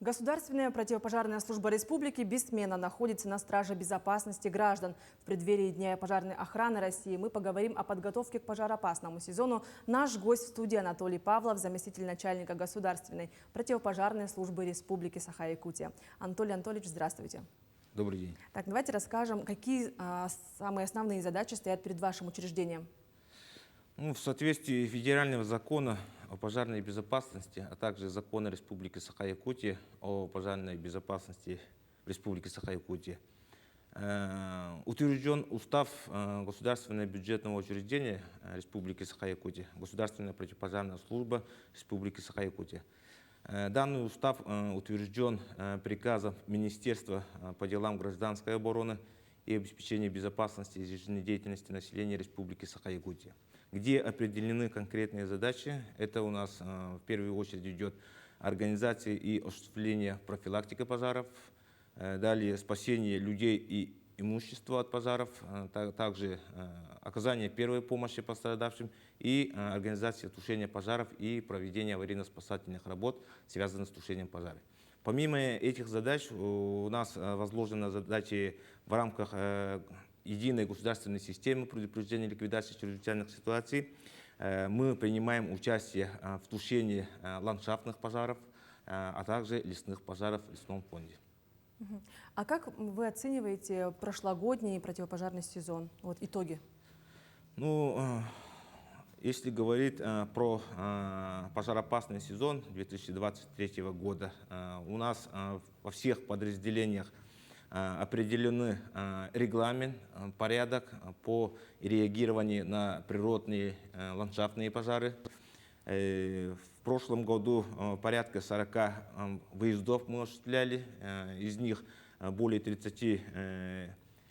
Государственная противопожарная служба республики бессменно находится на страже безопасности граждан. В преддверии Дня пожарной охраны России мы поговорим о подготовке к пожароопасному сезону. Наш гость в студии Анатолий Павлов, заместитель начальника Государственной противопожарной службы республики Саха-Якутия. Анатолий Анатольевич, здравствуйте. Добрый день. Так, давайте расскажем, какие самые основные задачи стоят перед вашим учреждением. В соответствии федерального закона о пожарной безопасности, а также закона Республики Саха-Якутия о пожарной безопасности Республики Саха-Якутия, утвержден устав Государственного бюджетного учреждения Республики Саха-Якутия, Государственная противопожарная служба Республики Саха-Якутия. Данный устав утвержден приказом Министерства по делам гражданской обороны и обеспечения безопасности и жизнедеятельности населения Республики Саха-Якутия, где определены конкретные задачи. Это у нас в первую очередь идет организация и осуществление профилактики пожаров, далее спасение людей и имущества от пожаров, также оказание первой помощи пострадавшим и организация тушения пожаров и проведение аварийно-спасательных работ, связанных с тушением пожаров. Помимо этих задач у нас возложены задачи в рамках единой государственной системы предупреждения и ликвидации чрезвычайных ситуаций. Мы принимаем участие в тушении ландшафтных пожаров, а также лесных пожаров в лесном фонде. А как вы оцениваете прошлогодний противопожарный сезон? Вот итоги. Если говорить про пожароопасный сезон 2023 года, у нас во всех подразделениях определены регламент, порядок по реагированию на природные ландшафтные пожары. В прошлом году порядка 40 выездов мы осуществляли, из них более 30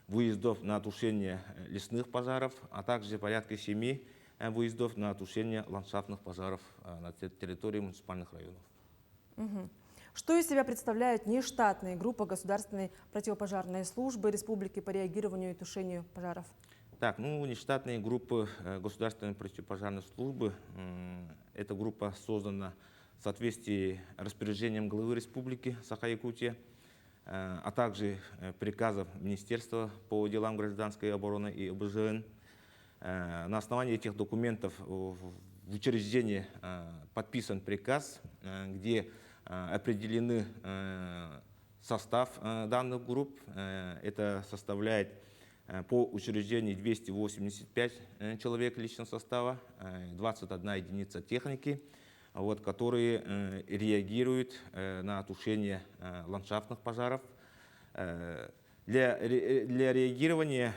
выездов на тушение лесных пожаров, а также порядка 7 выездов на тушение ландшафтных пожаров на территории муниципальных районов. Что из себя представляет нештатная группа Государственной противопожарной службы республики по реагированию и тушению пожаров? Нештатные группы Государственной противопожарной службы, эта группа создана в соответствии с распоряжением главы республики Саха-Якутия, а также приказов Министерства по делам гражданской обороны и ОБЖН. На основании этих документов в учреждении подписан приказ, где определены состав данных групп. Это составляет по учреждению 285 человек личного состава, 21 единица техники, которые реагируют на тушение ландшафтных пожаров. Для реагирования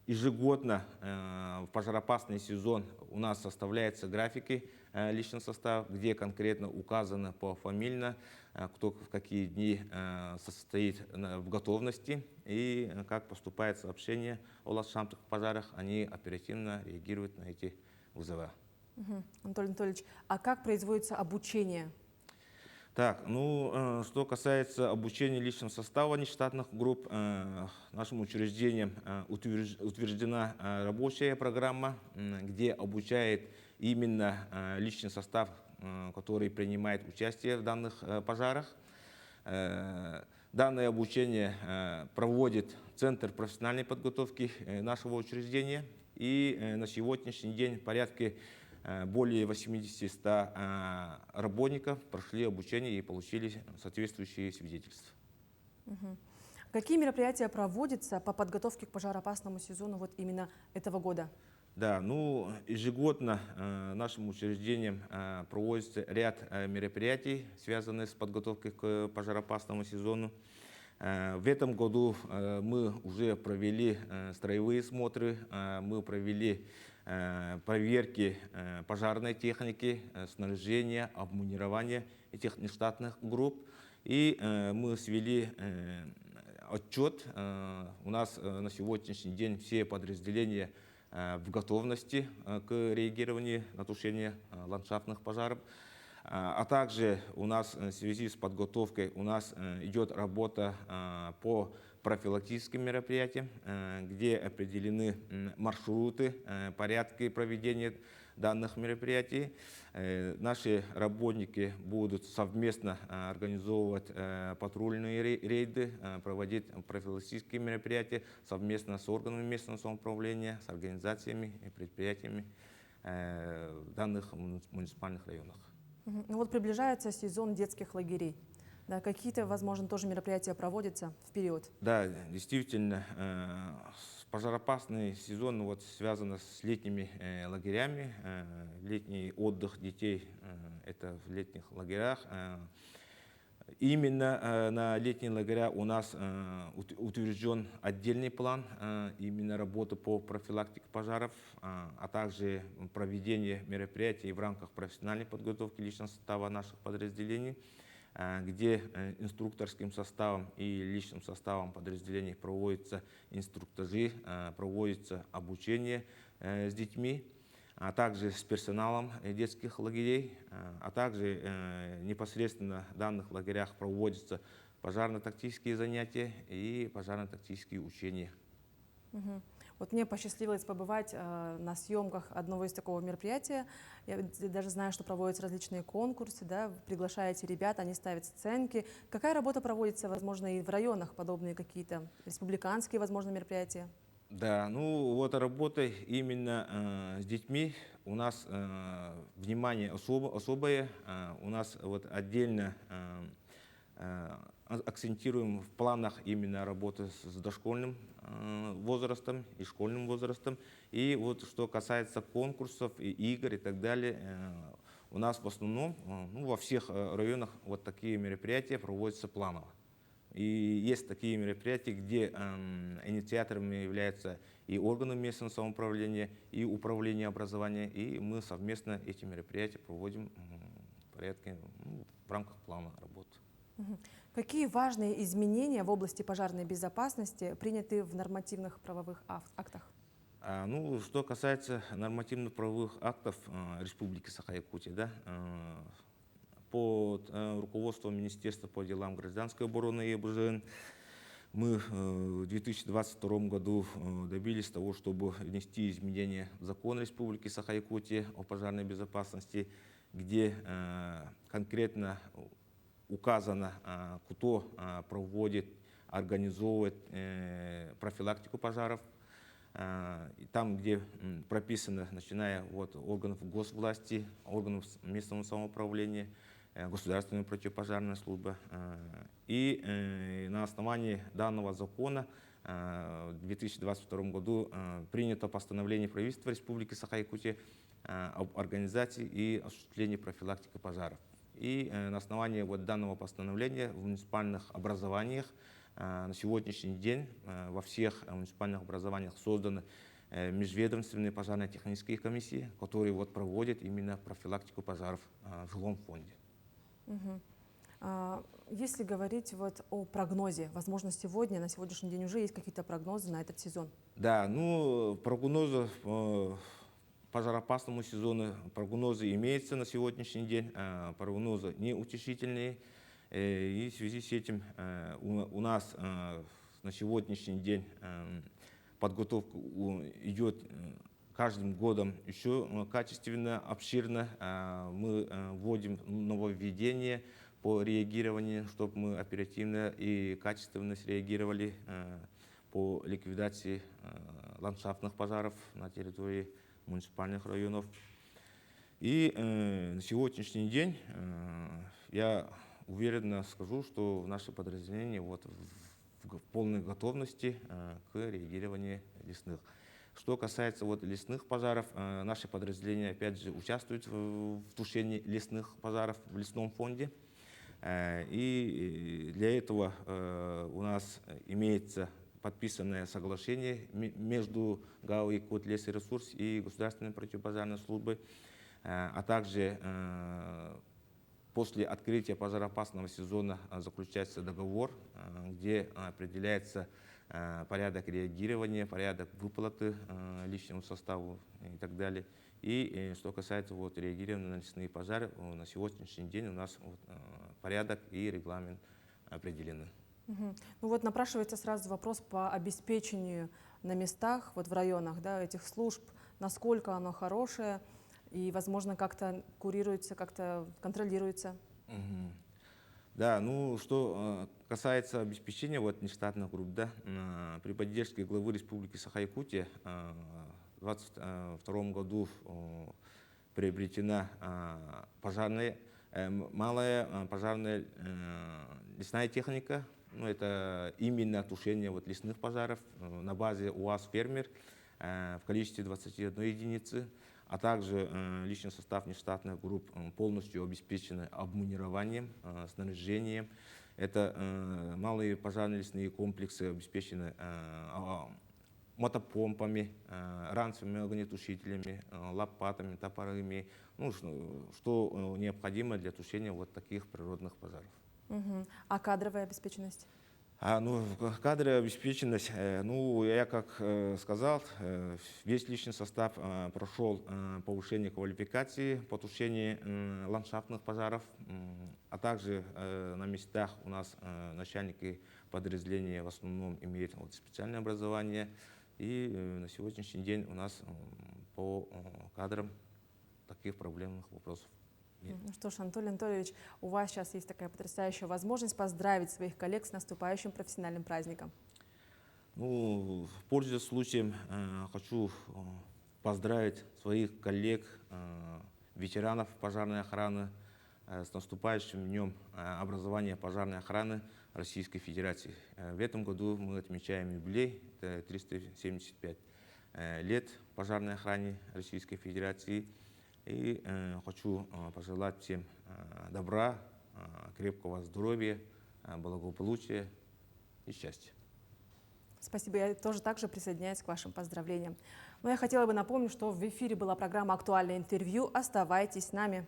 ежегодно в пожароопасный сезон у нас составляются графики личного состава, где конкретно указано пофамильно, кто в какие дни состоит в готовности и как поступает сообщение о ландшафтных пожарах, они оперативно реагируют на эти вызовы. Анатолий Анатольевич, а как производится обучение? Что касается обучения личного состава нештатных групп, нашим учреждением утверждена рабочая программа, где обучает именно личный состав, который принимает участие в данных пожарах. Данное обучение проводит Центр профессиональной подготовки нашего учреждения, и на сегодняшний день порядка более 80-100 работников прошли обучение и получили соответствующие свидетельства. Какие мероприятия проводятся по подготовке к пожароопасному сезону именно этого года? Ежегодно нашим учреждением проводится ряд мероприятий, связанных с подготовкой к пожароопасному сезону. В этом году мы уже провели строевые смотры, мы провели проверки пожарной техники, снаряжения, обмунирования этих нештатных групп. И мы свели отчет. У нас на сегодняшний день все подразделения в готовности к реагированию на тушение ландшафтных пожаров. А также у нас в связи с подготовкой идет работа по профилактическим мероприятиям, где определены маршруты, порядки проведения данных мероприятий. Наши работники будут совместно организовывать патрульные рейды, проводить профилактические мероприятия совместно с органами местного самоуправления, с организациями и предприятиями в данных муниципальных районах. Ну вот приближается сезон детских лагерей. Да, какие-то, возможно, тоже мероприятия проводятся в период? Да, действительно, пожароопасный сезон вот, связан с летними лагерями. Летний отдых детей это в летних лагерях. Именно на летние лагеря у нас утвержден отдельный план именно работы по профилактике пожаров, а также проведение мероприятий в рамках профессиональной подготовки личного состава наших подразделений, где инструкторским составом и личным составом подразделений проводятся инструктажи, проводится обучение с детьми, а также с персоналом детских лагерей, а также непосредственно в данных лагерях проводятся пожарно-тактические занятия и пожарно-тактические учения. Вот мне посчастливилось побывать на съемках одного из такого мероприятия. Я даже знаю, что проводятся различные конкурсы, да, вы приглашаете ребят, они ставят сценки. Какая работа проводится, возможно, и в районах, подобные какие-то республиканские, возможно, мероприятия? Да, ну вот работа именно с детьми у нас внимание особое. У нас вот отдельно акцентируем в планах именно работы с дошкольным возрастом и школьным возрастом. И вот что касается конкурсов и игр и так далее, у нас в основном, ну, во всех районах вот такие мероприятия проводятся планово. И есть такие мероприятия, где инициаторами являются и органы местного самоуправления, и управление образования, и мы совместно эти мероприятия проводим в порядке, в рамках плана работы. Какие важные изменения в области пожарной безопасности приняты в нормативных правовых актах? Ну, что касается нормативно-правовых актов Республики Саха-Якутия, да, под руководством Министерства по делам гражданской обороны и ЕБЖН мы в 2022 году добились того, чтобы внести изменения в закон Республики Саха-Якутия о пожарной безопасности, где конкретно указано, кто проводит, организовывает профилактику пожаров. Там, где прописано, начиная от органов госвласти, органов местного самоуправления, государственная противопожарная служба. И на основании данного закона в 2022 году принято постановление правительства Республики Саха-Якутия об организации и осуществлении профилактики пожаров. И на основании вот данного постановления в муниципальных образованиях на сегодняшний день во всех муниципальных образованиях созданы межведомственные пожарно-технические комиссии, которые вот проводят именно профилактику пожаров в жилом фонде. Если говорить вот о прогнозе, возможно, сегодня, на сегодняшний день уже есть какие-то прогнозы на этот сезон? Да, ну, прогнозы по пожароопасному сезону, прогнозы имеются на сегодняшний день, прогнозы неутешительные. И в связи с этим у нас на сегодняшний день подготовка идет каждым годом еще качественно, обширно. Мы вводим нововведения по реагированию, чтобы мы оперативно и качественно среагировали по ликвидации ландшафтных пожаров на территории муниципальных районов. И на сегодняшний день я уверенно скажу, что наше подразделение вот в полной готовности к реагированию лесных. Что касается вот лесных пожаров, наше подразделение опять же участвует в тушении лесных пожаров в лесном фонде. И для этого у нас имеется подписанное соглашение между ГАО «Якутлесресурс» и Государственной противопожарной службой, а также после открытия пожароопасного сезона заключается договор, где определяется порядок реагирования, порядок выплаты личному составу и так далее. И что касается вот реагирования на лесные пожары, на сегодняшний день у нас вот порядок и регламент определены. Ну вот напрашивается сразу вопрос по обеспечению на местах, вот в районах, да, этих служб, насколько оно хорошее. и, возможно, как-то курируется, как-то контролируется. Мгм. Да, ну, что касается обеспечения вот нештатных групп, да, при поддержке главы Республики Саха-Якутия в 2022 году приобретена малая пожарная лесная техника. Ну, это именно тушение вот лесных пожаров на базе УАЗ «Фермер» в количестве 21 единицы, а также личный состав нештатных групп полностью обеспечены обмунированием, снаряжением. Это малые пожарные лесные комплексы обеспечены мотопомпами, ранцевыми огнетушителями, лопатами, топорами, ну, что необходимо для тушения вот таких природных пожаров. Мгм. А кадровая обеспеченность? Кадровая обеспеченность, ну, я как сказал, весь личный состав прошел повышение квалификации по тушению ландшафтных пожаров, а также на местах у нас начальники подразделения в основном имеют вот специальное образование, и на сегодняшний день у нас по кадрам таких проблемных вопросов нет. Ну что ж, Анатолий Анатольевич, у вас сейчас есть такая потрясающая возможность поздравить своих коллег с наступающим профессиональным праздником. Ну, пользуясь случаем, хочу поздравить своих коллег, ветеранов пожарной охраны с наступающим днем образования пожарной охраны Российской Федерации. В этом году мы отмечаем юбилей, это 375 лет пожарной охране Российской Федерации. И хочу пожелать всем добра, крепкого здоровья, благополучия и счастья. Спасибо, я тоже также присоединяюсь к вашим поздравлениям. Но я хотела бы напомнить, что в эфире была программа «Актуальное интервью». Оставайтесь с нами.